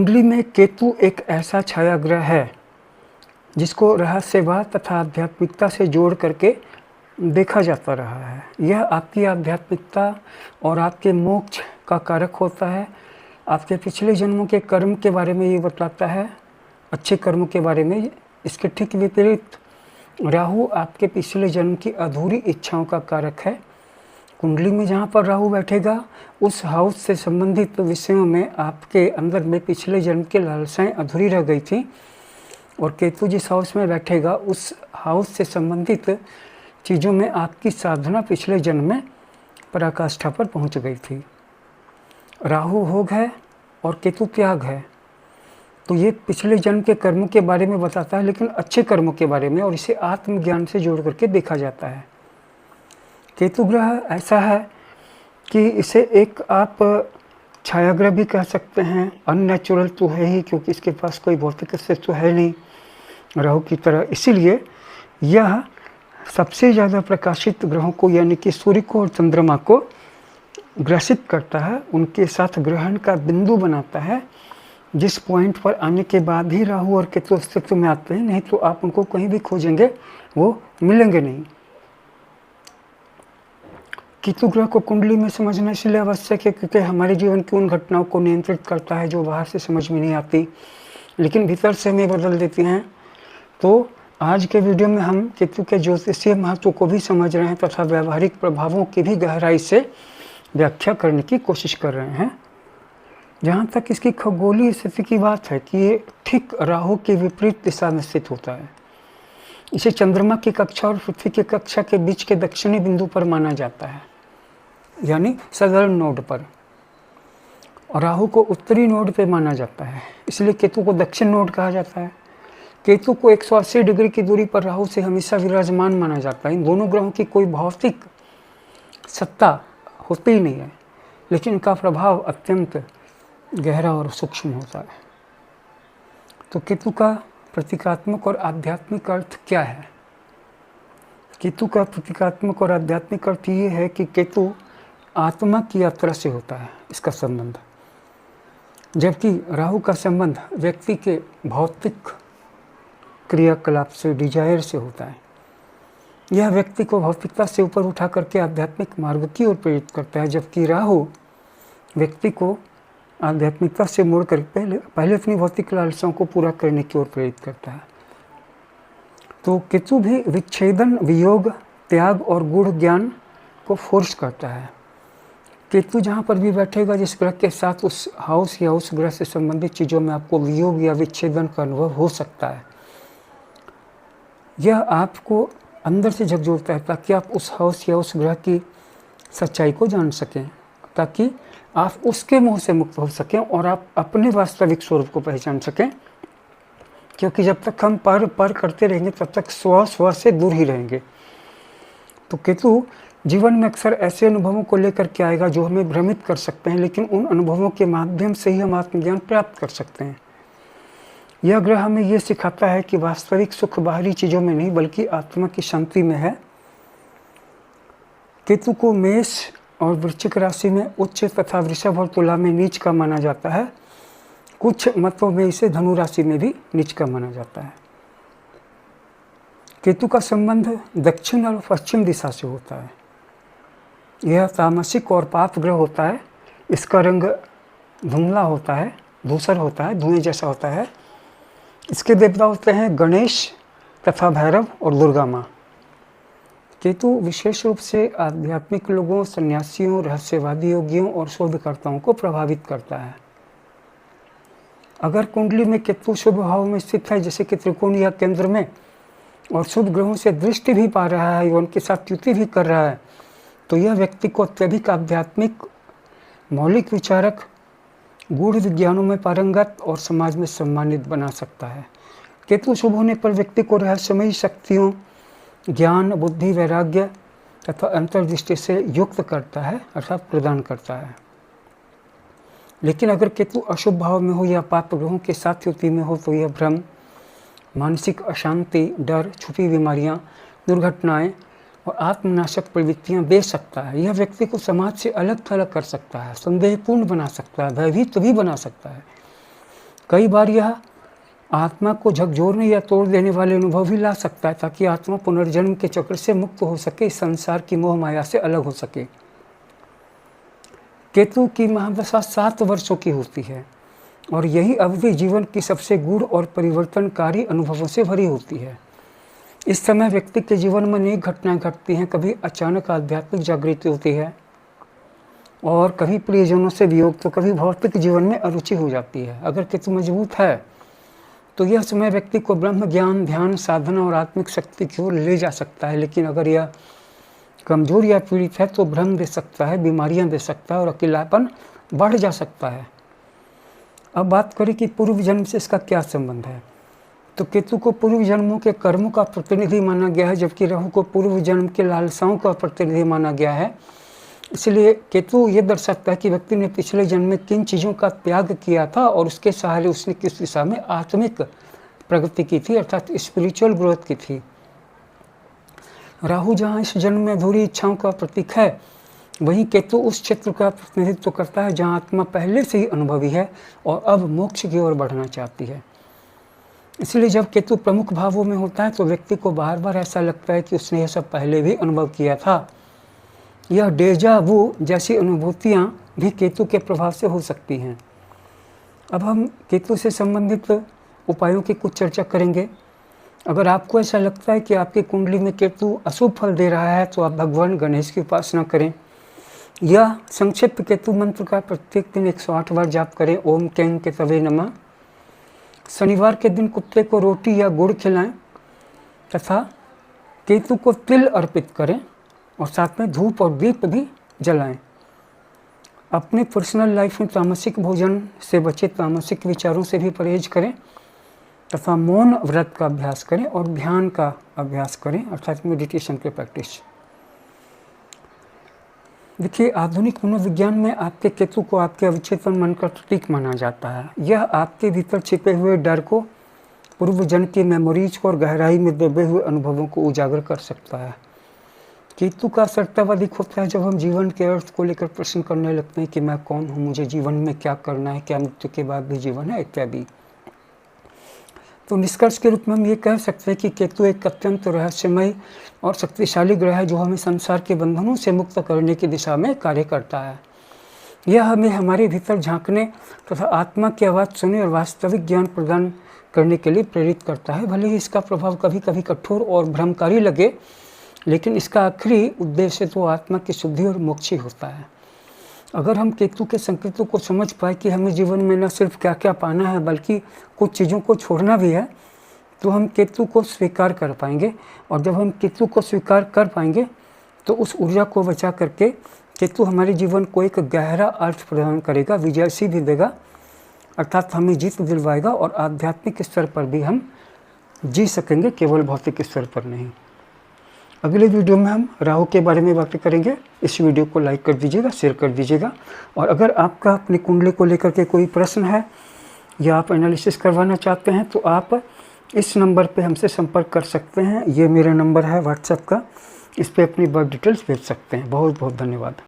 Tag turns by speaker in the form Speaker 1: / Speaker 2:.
Speaker 1: कुंडली में केतु एक ऐसा छाया ग्रह है जिसको रहस्यवाद तथा आध्यात्मिकता से जोड़ करके देखा जाता रहा है। यह आपकी आध्यात्मिकता और आपके मोक्ष का कारक होता है। आपके पिछले जन्मों के कर्म के बारे में ये बतलाता है, अच्छे कर्मों के बारे में। इसके ठीक विपरीत राहु आपके पिछले जन्म की अधूरी इच्छाओं का कारक है। कुंडली में जहाँ पर राहु बैठेगा उस हाउस से संबंधित विषयों में आपके अंदर में पिछले जन्म की लालसाएं अधूरी रह गई थी, और केतु जिस हाउस में बैठेगा उस हाउस से संबंधित चीज़ों में आपकी साधना पिछले जन्म में पराकाष्ठा पर पहुंच गई थी। राहु भोग है और केतु त्याग है, तो ये पिछले जन्म के कर्मों के बारे में बताता है, लेकिन अच्छे कर्मों के बारे में, और इसे आत्मज्ञान से जोड़ करके देखा जाता है। केतु ग्रह ऐसा है कि इसे एक आप छायाग्रह भी कह सकते हैं। अननेचुरल तो है ही, क्योंकि इसके पास कोई भौतिक अस्तित्व है नहीं राहु की तरह। इसीलिए यह सबसे ज़्यादा प्रकाशित ग्रहों को यानी कि सूर्य को और चंद्रमा को ग्रसित करता है, उनके साथ ग्रहण का बिंदु बनाता है, जिस पॉइंट पर आने के बाद ही राहु और केतु अस्तित्व में आते हैं। नहीं तो आप उनको कहीं भी खोजेंगे वो मिलेंगे नहीं। केतु ग्रह को कुंडली में समझना इसलिए आवश्यक है क्योंकि हमारे जीवन की उन घटनाओं को नियंत्रित करता है जो बाहर से समझ में नहीं आती, लेकिन भीतर से हमें बदल देती हैं। तो आज के वीडियो में हम केतु के ज्योतिषीय महत्व को भी समझ रहे हैं तथा व्यावहारिक प्रभावों की भी गहराई से व्याख्या करने की कोशिश कर रहे हैं। जहाँ तक इसकी खगोलीय स्थिति की बात है कि ये ठीक राहु के विपरीत दिशा में स्थित होता है। इसे चंद्रमा की कक्षा और पृथ्वी की कक्षा के बीच के दक्षिणी बिंदु पर माना जाता है, यानी सदर्न नोड पर, और राहु को उत्तरी नोड पे माना जाता है, इसलिए केतु को दक्षिण नोड कहा जाता है। केतु को 180 डिग्री की दूरी पर राहु से हमेशा विराजमान माना जाता है। इन दोनों ग्रहों की कोई भौतिक सत्ता होती ही नहीं है, लेकिन इनका प्रभाव अत्यंत गहरा और सूक्ष्म होता है। तो केतु का प्रतीकात्मक और आध्यात्मिक अर्थ क्या है? केतु का प्रतीकात्मक और आध्यात्मिक अर्थ ये है कि केतु आत्मा की यात्रा से होता है इसका संबंध, जबकि राहु का संबंध व्यक्ति के भौतिक क्रियाकलाप से, डिजायर से होता है। यह व्यक्ति को भौतिकता से ऊपर उठा करके आध्यात्मिक मार्ग की ओर प्रेरित करता है, जबकि राहु व्यक्ति को आध्यात्मिकता से मोड़ कर पहले अपनी भौतिक लालसाओं को पूरा करने की ओर प्रेरित करता है। तो केतु भी विच्छेदन, वियोग, त्याग और गूढ़ ज्ञान को फोर्स करता है। केतु जहाँ पर भी बैठेगा जिस ग्रह के साथ, उस हाउस या उस ग्रह से संबंधित चीज़ों में आपको वियोग या विच्छेदन का अनुभव हो सकता है। यह आपको अंदर से झकझोरता है ताकि आप उस हाउस या उस ग्रह की सच्चाई को जान सकें, ताकि आप उसके मोह से मुक्त हो सकें और आप अपने वास्तविक स्वरूप को पहचान सकें। क्योंकि जब तक हम पर करते रहेंगे तब तक स्व से दूर ही रहेंगे। तो केतु जीवन में अक्सर ऐसे अनुभवों को लेकर के आएगा जो हमें भ्रमित कर सकते हैं, लेकिन उन अनुभवों के माध्यम से ही हम आत्मज्ञान प्राप्त कर सकते हैं। यह ग्रह हमें यह सिखाता है कि वास्तविक सुख बाहरी चीज़ों में नहीं बल्कि आत्मा की शांति में है। केतु को मेष और वृश्चिक राशि में उच्च तथा वृषभ और तुला में नीच का माना जाता है। कुछ मतों में इसे धनु राशि में भी नीच का माना जाता है। केतु का संबंध दक्षिण और पश्चिम दिशा से होता है। यह तामसिक और पाप ग्रह होता है। इसका रंग धुंधला होता है, धूसर होता है, धुएं जैसा होता है। इसके देवता होते हैं गणेश तथा भैरव और दुर्गा माँ। केतु विशेष रूप से आध्यात्मिक लोगों, सन्यासियों, रहस्यवादी योगियों और शोधकर्ताओं को प्रभावित करता है। अगर कुंडली में केतु शुभ भाव में स्थित है, जैसे कि त्रिकोण या केंद्र में, और शुभ ग्रहों से दृष्टि भी पा रहा है, उनके साथ युति भी कर रहा है, तो यह व्यक्ति को अत्यधिक आध्यात्मिक, मौलिक विचारक, गूढ़ विज्ञानों में पारंगत और समाज में सम्मानित बना सकता है। केतु शुभ होने पर व्यक्ति को रहस्यमयी शक्तियों, ज्ञान, बुद्धि, वैराग्य तथा अंतर्दृष्टि से युक्त करता है अर्थात प्रदान करता है। लेकिन अगर केतु अशुभ भाव में हो या पाप ग्रहों के साथ युति में हो तो यह भ्रम, मानसिक अशांति, डर, छुपी बीमारियां, दुर्घटनाएं और आत्मनाशक प्रवृत्तियां दे सकता है। यह व्यक्ति को समाज से अलग थलग कर सकता है, संदेहपूर्ण बना सकता है, भयभीत भी बना सकता है। कई बार यह आत्मा को झकझोरने या तोड़ देने वाले अनुभव भी ला सकता है, ताकि आत्मा पुनर्जन्म के चक्र से मुक्त हो सके, इस संसार की मोह माया से अलग हो सके। केतु की महादशा 7 वर्षों की होती है और यही अवधि जीवन की सबसे गूढ़ और परिवर्तनकारी अनुभवों से भरी होती है। इस समय व्यक्ति के जीवन में अनेक घटनाएं घटती हैं। कभी अचानक आध्यात्मिक जागृति होती है और कभी प्रियजनों से वियोग, तो कभी भौतिक जीवन में अरुचि हो जाती है। अगर केतु मजबूत है तो यह समय व्यक्ति को ब्रह्म ज्ञान, ध्यान, साधना और आत्मिक शक्ति की ओर ले जा सकता है। लेकिन अगर यह कमजोर या पीड़ित है तो भ्रम दे सकता है, बीमारियां दे सकता है और अकेलापन बढ़ जा सकता है। अब बात करें कि पूर्व जन्म से इसका क्या संबंध है। तो केतु को पूर्व जन्मों के कर्मों का प्रतिनिधि माना गया है, जबकि राहु को पूर्व जन्म के लालसाओं का प्रतिनिधि माना गया है। इसलिए केतु ये दर्शाता है कि व्यक्ति ने पिछले जन्म में किन चीज़ों का त्याग किया था और उसके सहारे उसने किस दिशा में आत्मिक प्रगति की थी, अर्थात स्पिरिचुअल ग्रोथ की थी। राहु जहाँ इस जन्म में अधूरी इच्छाओं का प्रतीक है, वहीं केतु उस क्षेत्र का प्रतिनिधित्व करता है जहाँ आत्मा पहले से ही अनुभवी है और अब मोक्ष की ओर बढ़ना चाहती है। इसलिए जब केतु प्रमुख भावों में होता है तो व्यक्ति को बार बार ऐसा लगता है कि उसने यह सब पहले भी अनुभव किया था। यह डेजा वू जैसी अनुभूतियाँ भी केतु के प्रभाव से हो सकती हैं। अब हम केतु से संबंधित उपायों की कुछ चर्चा करेंगे। अगर आपको ऐसा लगता है कि आपकी कुंडली में केतु अशुभ फल दे रहा है तो आप भगवान गणेश की उपासना करें या संक्षिप्त केतु मंत्र का प्रत्येक दिन 108 बार जाप करें। ओम कैं केतवे नमः। शनिवार के दिन कुत्ते को रोटी या गुड़ खिलाएं तथा केतु को तिल अर्पित करें और साथ में धूप और दीप भी जलाएं। अपने पर्सनल लाइफ में तामसिक भोजन से बचे, तामसिक विचारों से भी परहेज करें तथा मौन व्रत का अभ्यास करें और ध्यान का अभ्यास करें, अर्थात मेडिटेशन की प्रैक्टिस। देखिए, आधुनिक मनोविज्ञान में आपके केतु को आपके अवचेतन मन का प्रतीक माना जाता है। यह आपके भीतर छिपे हुए डर को, पूर्व जन्म की मेमोरीज को और गहराई में दबे हुए अनुभवों को उजागर कर सकता है। केतु का असर तब अधिक होता है जब हम जीवन के अर्थ को लेकर प्रश्न करने लगते हैं कि मैं कौन हूँ, मुझे जीवन में क्या करना है, क्या मृत्यु के बाद भी जीवन है, इत्यादि। तो निष्कर्ष के रूप में हम ये कह सकते हैं कि केतु एक अत्यंत रहस्यमय और शक्तिशाली ग्रह है जो हमें संसार के बंधनों से मुक्त करने की दिशा में कार्य करता है। यह हमें हमारे भीतर झांकने तथा आत्मा की आवाज़ सुनने और वास्तविक ज्ञान प्रदान करने के लिए प्रेरित करता है। भले ही इसका प्रभाव कभी कभी कठोर और भ्रमकारी लगे, लेकिन इसका आखिरी उद्देश्य तो आत्मा की शुद्धि और मोक्ष ही होता है। अगर हम केतु के संकेतों को समझ पाए कि हमें जीवन में न सिर्फ क्या क्या पाना है बल्कि कुछ चीज़ों को छोड़ना भी है, तो हम केतु को स्वीकार कर पाएंगे। और जब हम केतु को स्वीकार कर पाएंगे तो उस ऊर्जा को बचा करके केतु हमारे जीवन को एक गहरा अर्थ प्रदान करेगा, विजयसी भी देगा, अर्थात हमें जीत दिलवाएगा और आध्यात्मिक स्तर पर भी हम जी सकेंगे, केवल भौतिक स्तर पर नहीं। अगले वीडियो में हम राहु के बारे में बातें करेंगे। इस वीडियो को लाइक कर दीजिएगा, शेयर कर दीजिएगा। और अगर आपका अपनी कुंडली को लेकर के कोई प्रश्न है या आप एनालिसिस करवाना चाहते हैं तो आप इस नंबर पे हमसे संपर्क कर सकते हैं। ये मेरा नंबर है व्हाट्सएप का, इस पर अपनी बर्थ डिटेल्स भेज सकते हैं। बहुत बहुत धन्यवाद।